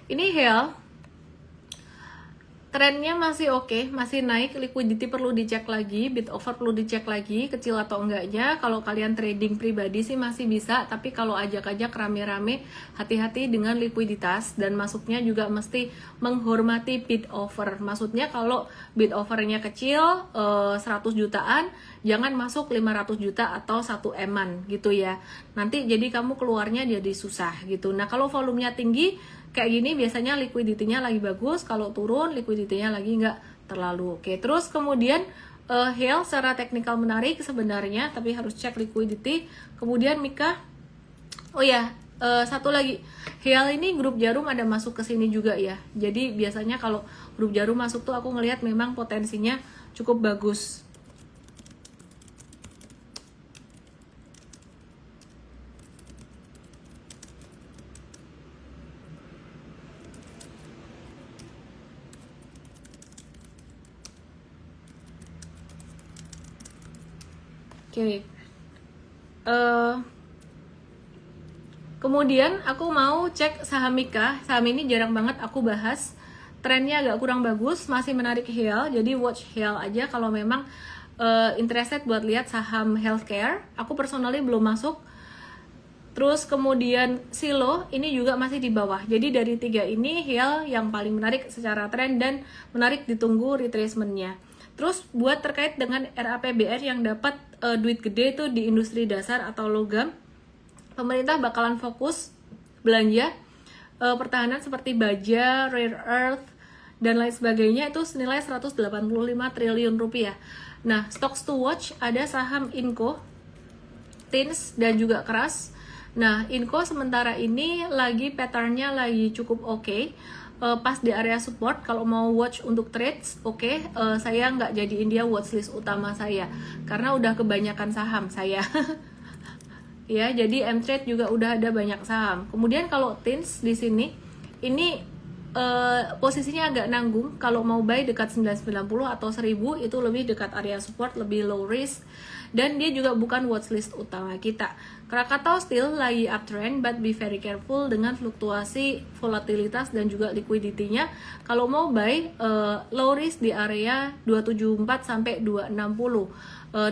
ini Heal trennya masih oke, masih naik, liquidity perlu dicek lagi, bid offer perlu dicek lagi, kecil atau enggaknya. Kalau kalian trading pribadi sih masih bisa, tapi kalau ajak-ajak rame-rame, hati-hati dengan likuiditas, dan masuknya juga mesti menghormati bid offer. Maksudnya kalau bid offernya kecil, 100 jutaan, jangan masuk 500 juta atau 1 M-an gitu ya. Nanti jadi kamu keluarnya jadi susah gitu. Nah kalau volumenya tinggi, kayak gini biasanya liquidity-nya lagi bagus, kalau turun liquidity-nya lagi nggak terlalu oke. Terus kemudian Heal secara teknikal menarik sebenarnya, tapi harus cek liquidity. Kemudian Mika, oh ya satu lagi, Heal ini grup Jarum ada masuk ke sini juga ya. Jadi biasanya kalau grup Jarum masuk tuh aku ngelihat memang potensinya cukup bagus. Oke. Kemudian aku mau cek saham Mika. Saham ini jarang banget aku bahas. Trennya agak kurang bagus, masih menarik Heal. Jadi watch Heal aja kalau memang interested buat lihat saham healthcare. Aku personally belum masuk. Terus kemudian Silo ini juga masih di bawah. Jadi dari 3 ini Heal yang paling menarik secara tren dan menarik ditunggu retracement-nya. Terus buat terkait dengan RAPBN yang dapat duit gede itu di industri dasar atau logam, pemerintah bakalan fokus belanja pertahanan seperti baja, rare earth, dan lain sebagainya itu senilai 185 triliun rupiah. Nah, stocks to watch ada saham Inco, Tins, dan juga Keras. Nah, Inco sementara ini lagi patternnya lagi cukup oke. Pas di area support. Kalau mau watch untuk trades, oke. Saya nggak jadiin dia watchlist utama saya karena udah kebanyakan saham saya. Ya, jadi M-Trade juga udah ada banyak saham. Kemudian kalau Tins di sini ini posisinya agak nanggung. Kalau mau buy dekat 990 atau 1000 itu lebih dekat area support, lebih low risk, dan dia juga bukan watchlist utama kita. Krakatau still lagi uptrend, but be very careful dengan fluktuasi volatilitas dan juga liquidity-nya. Kalau mau buy low risk di area 274 sampai 260.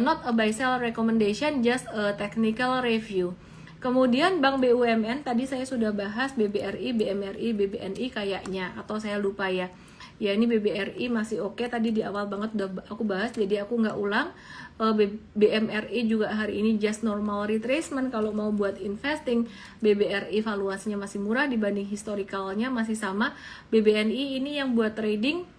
Not a buy sell recommendation, just a technical review. Kemudian Bank BUMN tadi saya sudah bahas, BBRI, BMRI, BBNI kayaknya, atau saya lupa ya. Ya ini BBRI masih oke, tadi di awal banget udah aku bahas, jadi aku nggak ulang. BMRI juga hari ini just normal retracement. Kalau mau buat investing, BBRI valuasinya masih murah dibanding historicalnya masih sama. BBNI ini yang buat trading,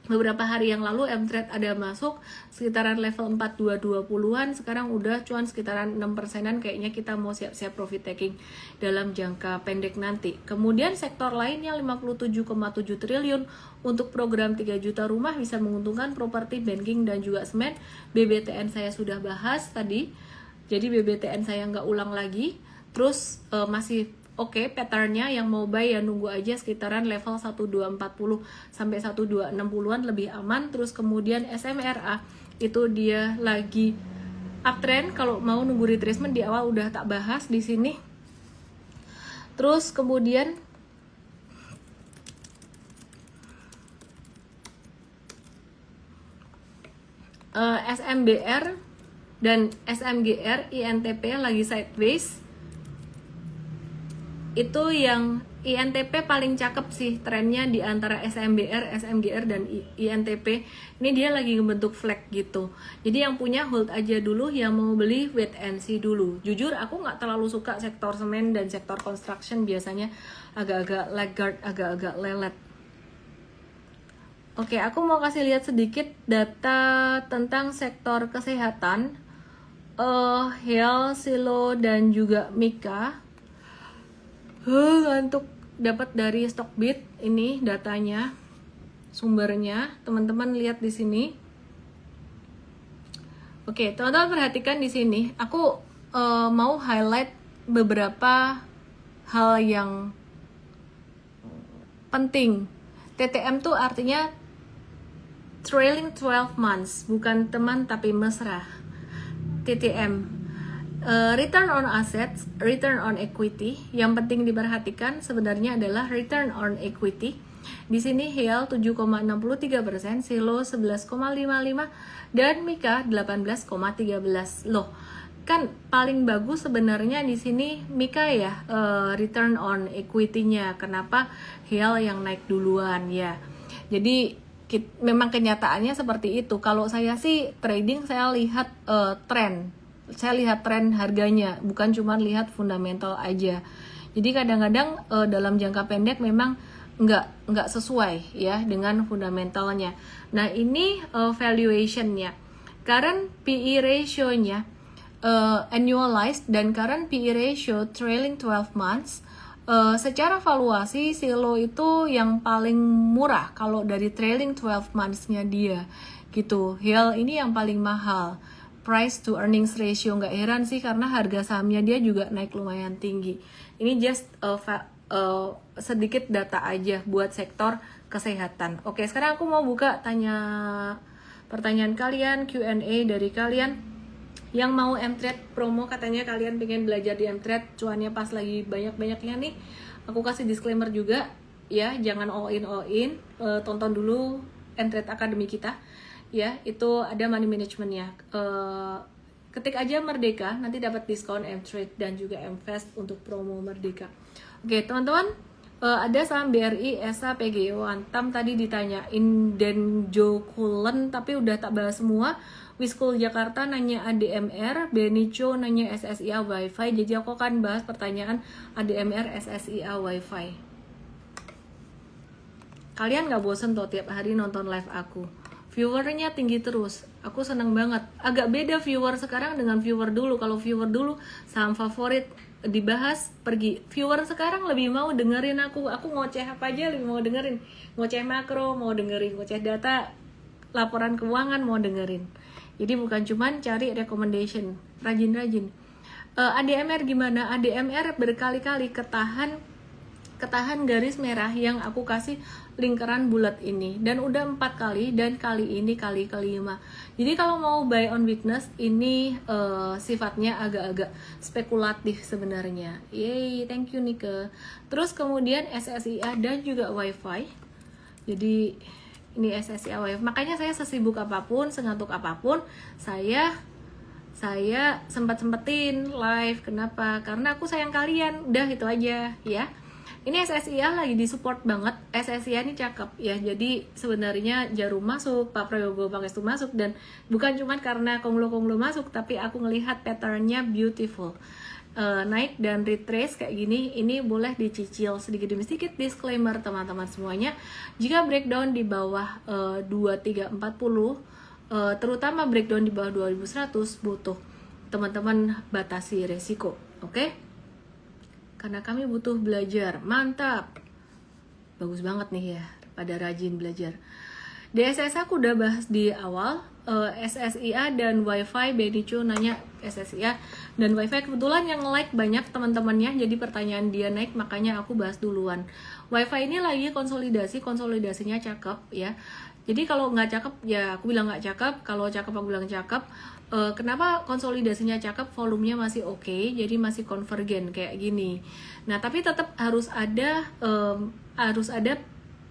beberapa hari yang lalu M-Trade ada masuk sekitaran level 4220-an, sekarang udah cuan sekitaran 6%-an, kayaknya kita mau siap-siap profit taking dalam jangka pendek nanti. Kemudian sektor lainnya 57,7 triliun untuk program 3 juta rumah bisa menguntungkan properti, banking, dan juga semen. BBTN saya sudah bahas tadi, jadi BBTN saya nggak ulang lagi. Terus masih oke, patternnya yang mau buy ya nunggu aja sekitaran level 1240 sampai 1260-an lebih aman. Terus kemudian SMRA itu dia lagi uptrend, kalau mau nunggu retracement di awal udah tak bahas di sini. Terus kemudian SMBR dan SMGR INTP lagi sideways. Itu yang INTP paling cakep sih trennya di antara SMBR, SMGR, dan INTP. Ini dia lagi membentuk flag gitu. Jadi yang punya hold aja dulu, yang mau beli wait and see dulu. Jujur aku nggak terlalu suka sektor semen dan sektor construction, biasanya agak-agak laggard, agak-agak lelet. Oke, aku mau kasih lihat sedikit data tentang sektor kesehatan. Health, Silo, dan juga Mika. Ngantuk, dapat dari Stockbit ini datanya, sumbernya teman-teman lihat di sini. Oke, teman-teman perhatikan di sini. Aku mau highlight beberapa hal yang penting. TTM tuh artinya trailing 12 months, bukan teman tapi mesra. TTM. Return on assets, return on equity, yang penting diperhatikan sebenarnya adalah return on equity. Di sini HEAL 7,63%, Silo 11,55%, dan Mika 18,13%. Loh, kan paling bagus sebenarnya di sini Mika ya, return on equity-nya. Kenapa HEAL yang naik duluan ya? Jadi memang kenyataannya seperti itu. Kalau saya sih trading, saya lihat tren. Saya lihat tren harganya, bukan cuma lihat fundamental aja. Jadi kadang-kadang dalam jangka pendek memang nggak sesuai ya dengan fundamentalnya. Nah ini valuationnya, current PE ratio-nya, annualized dan current PE ratio trailing 12 months. Secara valuasi Silo itu yang paling murah kalau dari trailing 12 months-nya dia gitu. HEAL ini yang paling mahal. Price to earnings ratio, nggak heran sih karena harga sahamnya dia juga naik lumayan tinggi. Ini just sedikit data aja buat sektor kesehatan. Oke, sekarang aku mau buka pertanyaan kalian, Q&A dari kalian yang mau M-Trade promo. Katanya kalian pengen belajar di M-Trade, cuannya pas lagi banyak-banyaknya nih. Aku kasih disclaimer juga ya, jangan all in. Tonton dulu M-Trade Academy kita. Ya, itu ada money managementnya. Ketik aja Merdeka, nanti dapat diskon M-Trade dan juga M-Fast untuk promo Merdeka. Oke, teman-teman, ada saham BRI, ESA, PGO, Antam tadi ditanyain dan Jokulen, tapi udah tak bahas semua. Wiskul Jakarta nanya ADMR, Benico nanya SSIA Wi-Fi. Jadi aku akan bahas pertanyaan ADMR, SSIA Wi-Fi. Kalian nggak bosen tuh tiap hari nonton live aku? Viewernya tinggi terus, aku seneng banget. Agak beda viewer sekarang dengan viewer dulu. Kalau viewer dulu saham favorit dibahas pergi, viewer sekarang lebih mau dengerin aku ngoceh apa aja lebih mau dengerin. Ngoceh makro mau dengerin, ngoceh data, laporan keuangan mau dengerin. Jadi bukan cuman cari recommendation, rajin-rajin. ADMR gimana? ADMR berkali-kali ketahan garis merah yang aku kasih lingkaran bulat ini, dan udah 4 kali, dan kali ini kali kelima. Jadi kalau mau buy on weakness ini sifatnya agak-agak spekulatif sebenarnya. Yay, thank you Nike. Terus kemudian SSIA dan juga Wi-Fi. Jadi ini SSIA Wi-Fi. Makanya saya sesibuk apapun, sengantuk apapun, saya sempat-sempetin live. Kenapa? Karena aku sayang kalian. Udah itu aja ya. Ini SSIA lagi disupport banget. SSIA ini cakep ya. Jadi sebenarnya Jarum masuk, Pak Prayogo Pangestu masuk, dan bukan cuma karena konglo masuk, tapi aku ngelihat patternnya beautiful. Naik dan retrace kayak gini, ini boleh dicicil sedikit demi sedikit. Disclaimer teman-teman semuanya, jika breakdown di bawah 2340, terutama breakdown di bawah 2100, butuh teman-teman batasi resiko, oke? Karena kami butuh belajar. Mantap, bagus banget nih ya, pada rajin belajar. DSS aku udah bahas di awal. SSIA dan WiFi. Benicu nanya SSIA dan WiFi, kebetulan yang like banyak teman-temannya, jadi pertanyaan dia naik, makanya aku bahas duluan. WiFi ini lagi konsolidasinya cakep ya. Jadi kalau nggak cakep ya aku bilang nggak cakep, kalau cakep aku bilang cakep. Kenapa konsolidasinya cakep? Volumenya masih oke, jadi masih konvergen kayak gini. Nah tapi tetap harus ada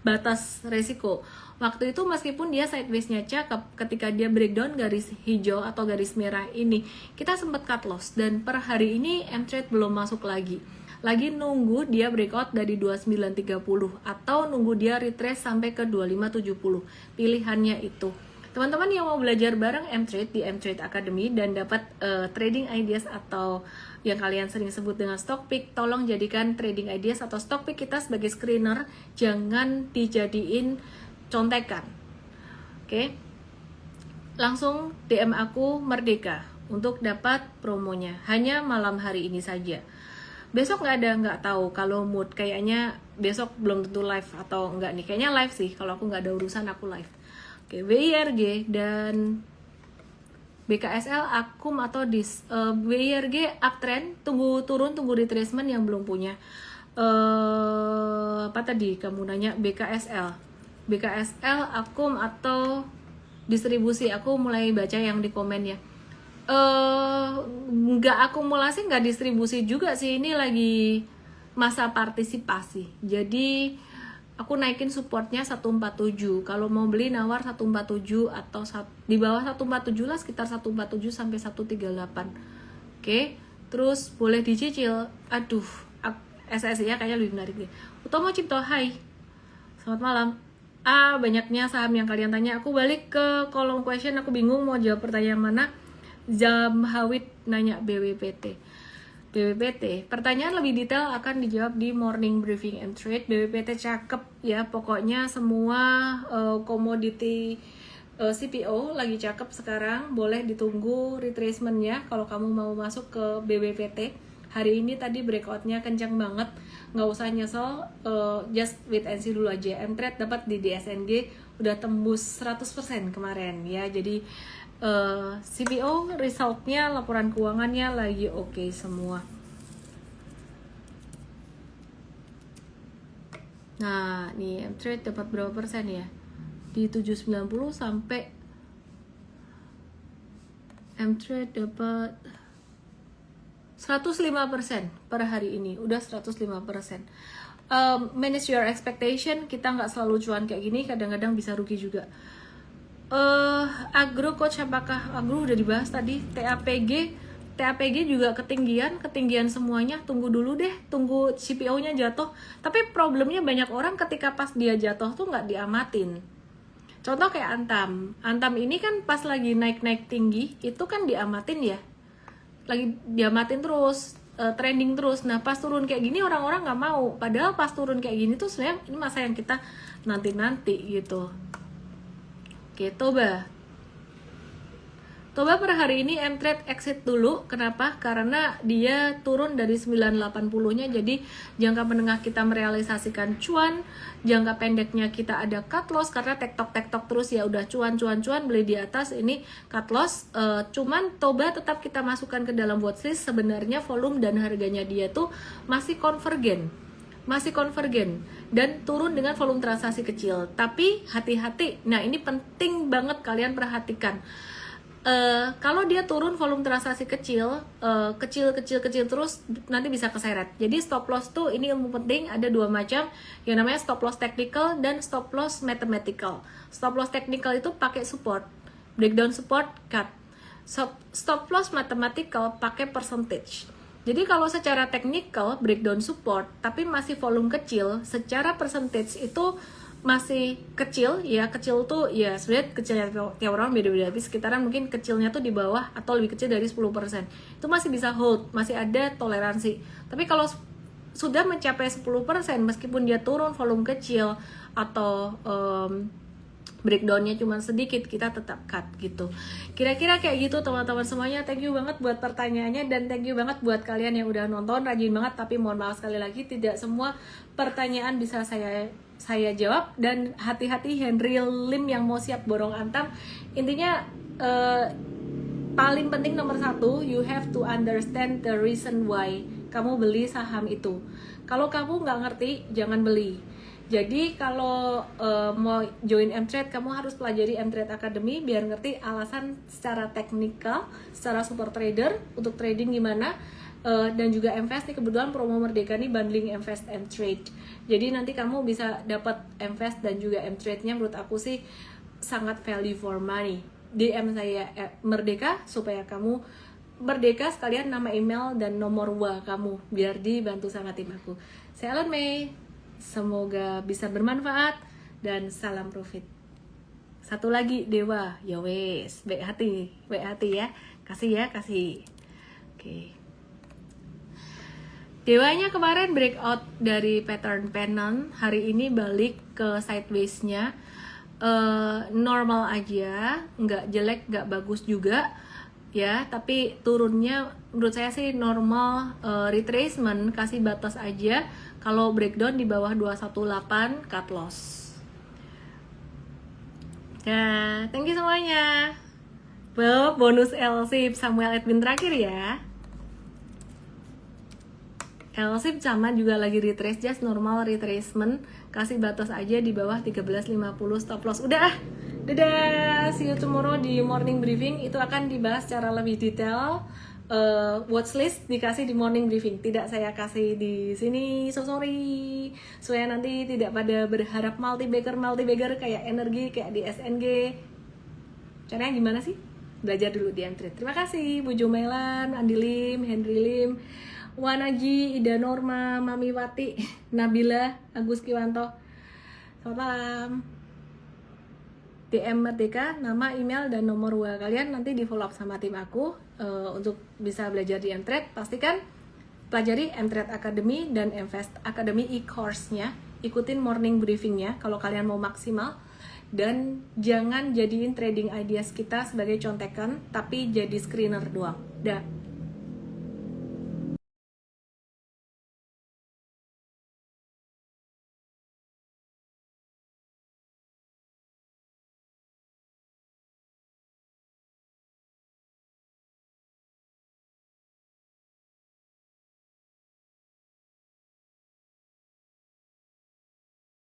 batas resiko. Waktu itu meskipun dia sideways-nya cakep, ketika dia breakdown garis hijau atau garis merah ini, kita sempat cut loss, dan per hari ini M-Trade belum masuk lagi nunggu dia breakout dari 2930 atau nunggu dia retrace sampai ke 2570. Pilihannya itu. Teman-teman yang mau belajar bareng M-Trade di M-Trade Academy dan dapat trading ideas atau yang kalian sering sebut dengan stock pick, tolong jadikan trading ideas atau stock pick kita sebagai screener, jangan dijadiin contekan. Oke? Langsung DM aku Merdeka untuk dapat promonya. Hanya malam hari ini saja. Besok nggak tahu. Kalau mood kayaknya besok belum tentu live atau enggak nih. Kayaknya live sih. Kalau aku nggak ada urusan aku live. Oke, WIRG dan BKSL akum atau dis. WIRG uptrend, tunggu turun, tunggu retracement yang belum punya. Apa tadi kamu nanya? BKSL akum atau distribusi. Aku mulai baca yang di komen ya. Nggak akumulasi, nggak distribusi juga sih, ini lagi masa partisipasi, jadi aku naikin supportnya 147. Kalau mau beli nawar 147 atau di bawah 147 lah, sekitar 147 sampai 138. Oke, terus boleh dicicil. Aduh, SSI ya kayaknya lebih menarik deh. Utomo Cipto, hai, selamat malam. Banyaknya saham yang kalian tanya. Aku balik ke kolom question, aku bingung mau jawab pertanyaan mana. Zamhawit nanya BWPT. Pertanyaan lebih detail akan dijawab di morning briefing and trade. BWPT cakep ya, pokoknya semua komoditi CPO lagi cakep sekarang. Boleh ditunggu retracementnya kalau kamu mau masuk ke BWPT. Hari ini tadi breakoutnya kencang banget, nggak usah nyesel, just wait and see dulu aja. M-Trade dapat di DSNG udah tembus 100% kemarin ya, jadi CPO resultnya, laporan keuangannya lagi oke semua. Nah, nih M-Trade dapat berapa persen ya? Di 790 sampai M-Trade dapat 105% per hari ini, udah 105%. Manage your expectation, kita nggak selalu cuan kayak gini, kadang-kadang bisa rugi juga. Agro coach, apakah agro udah dibahas tadi? TAPG juga ketinggian semuanya. Tunggu dulu deh, tunggu CPO-nya jatuh. Tapi problemnya banyak orang ketika pas dia jatuh tuh nggak diamatin. Contoh kayak Antam ini kan pas lagi naik tinggi itu kan diamatin ya, lagi diamatin terus, trending terus. Nah pas turun kayak gini orang-orang nggak mau, padahal pas turun kayak gini tuh sebenarnya ini masa yang kita nanti gitu. Oke, Toba per hari ini M-Trade exit dulu. Kenapa? Karena dia turun dari 980-nya, jadi jangka menengah kita merealisasikan cuan, jangka pendeknya kita ada cut loss karena tektok terus ya, udah cuan beli di atas, ini cut loss. Cuman Toba tetap kita masukkan ke dalam watchlist. Sebenarnya volume dan harganya dia tuh masih konvergen dan turun dengan volume transaksi kecil, tapi hati-hati. Nah ini penting banget kalian perhatikan. Kalau dia turun volume transaksi kecil terus nanti bisa keseret. Jadi stop loss tuh ini ilmu penting, ada dua macam, yang namanya stop loss technical dan stop loss mathematical. Stop loss technical itu pakai support, breakdown support, cut. Stop loss mathematical pakai percentage. Jadi kalau secara technical breakdown support tapi masih volume kecil, secara percentage itu masih kecil ya. Kecil tuh ya sebenarnya kecilnya tiap orang beda-beda, tapi sekitaran mungkin kecilnya tuh di bawah atau lebih kecil dari 10%. Itu masih bisa hold, masih ada toleransi. Tapi kalau sudah mencapai 10% meskipun dia turun volume kecil atau breakdownnya cuma sedikit, kita tetap cut gitu. Kira-kira kayak gitu teman-teman semuanya. Thank you banget buat pertanyaannya, dan thank you banget buat kalian yang udah nonton, rajin banget. Tapi mohon maaf sekali lagi tidak semua pertanyaan bisa saya jawab. Dan hati-hati Henry Lim yang mau siap borong antam. Intinya paling penting nomor 1, you have to understand the reason why kamu beli saham itu. Kalau kamu nggak ngerti, jangan beli. Jadi kalau mau join M-Trade, kamu harus pelajari M-Trade Academy biar ngerti alasan secara teknikal, secara super trader untuk trading gimana. Dan juga M-Fast nih, kebetulan promo Merdeka nih bundling M-Fast M-Trade. Jadi nanti kamu bisa dapat M-Fast dan juga M-Trade-nya, menurut aku sih sangat value for money. DM saya Merdeka supaya kamu merdeka, sekalian nama email dan nomor WA kamu biar dibantu sama tim aku. Saya Ellen May. Semoga bisa bermanfaat dan salam profit. Satu lagi Dewa, ya wes, baik hati ya, kasih. Oke. Dewanya kemarin breakout dari pattern pennant, hari ini balik ke sideways-nya. Normal aja, nggak jelek, nggak bagus juga ya, tapi turunnya menurut saya sih normal. Retracement, kasih batas aja. Kalau breakdown di bawah 218 cut loss. Ya, thank you semuanya. Bonus LSIP Samuel Edwin terakhir ya. LSIP sama juga lagi retrace, just normal retracement, kasih batas aja di bawah 13.50 stop loss. Udah dadah, see you tomorrow di morning briefing. Itu akan dibahas secara lebih detail. Watchlist dikasih di morning briefing, tidak saya kasih di sini, so sorry. Supaya nanti tidak pada berharap multi bagger kayak energi, kayak di SNG. Caranya gimana sih? Belajar dulu di M-Trade. Terima kasih Bu Jumailan, Andi Lim, Henry Lim, Wanaji, Ida Norma, Mami Wati, Nabila, Agus Kiwanto. Selamat malam. DM Merdeka, nama, email, dan nomor WA kalian nanti di follow up sama tim aku untuk bisa belajar di M-Trade. Pastikan pelajari M-Trade Academy dan M-Fast Academy e-course-nya. Ikutin morning briefing-nya kalau kalian mau maksimal. Dan jangan jadiin trading ideas kita sebagai contekan, tapi jadi screener doang. Dah.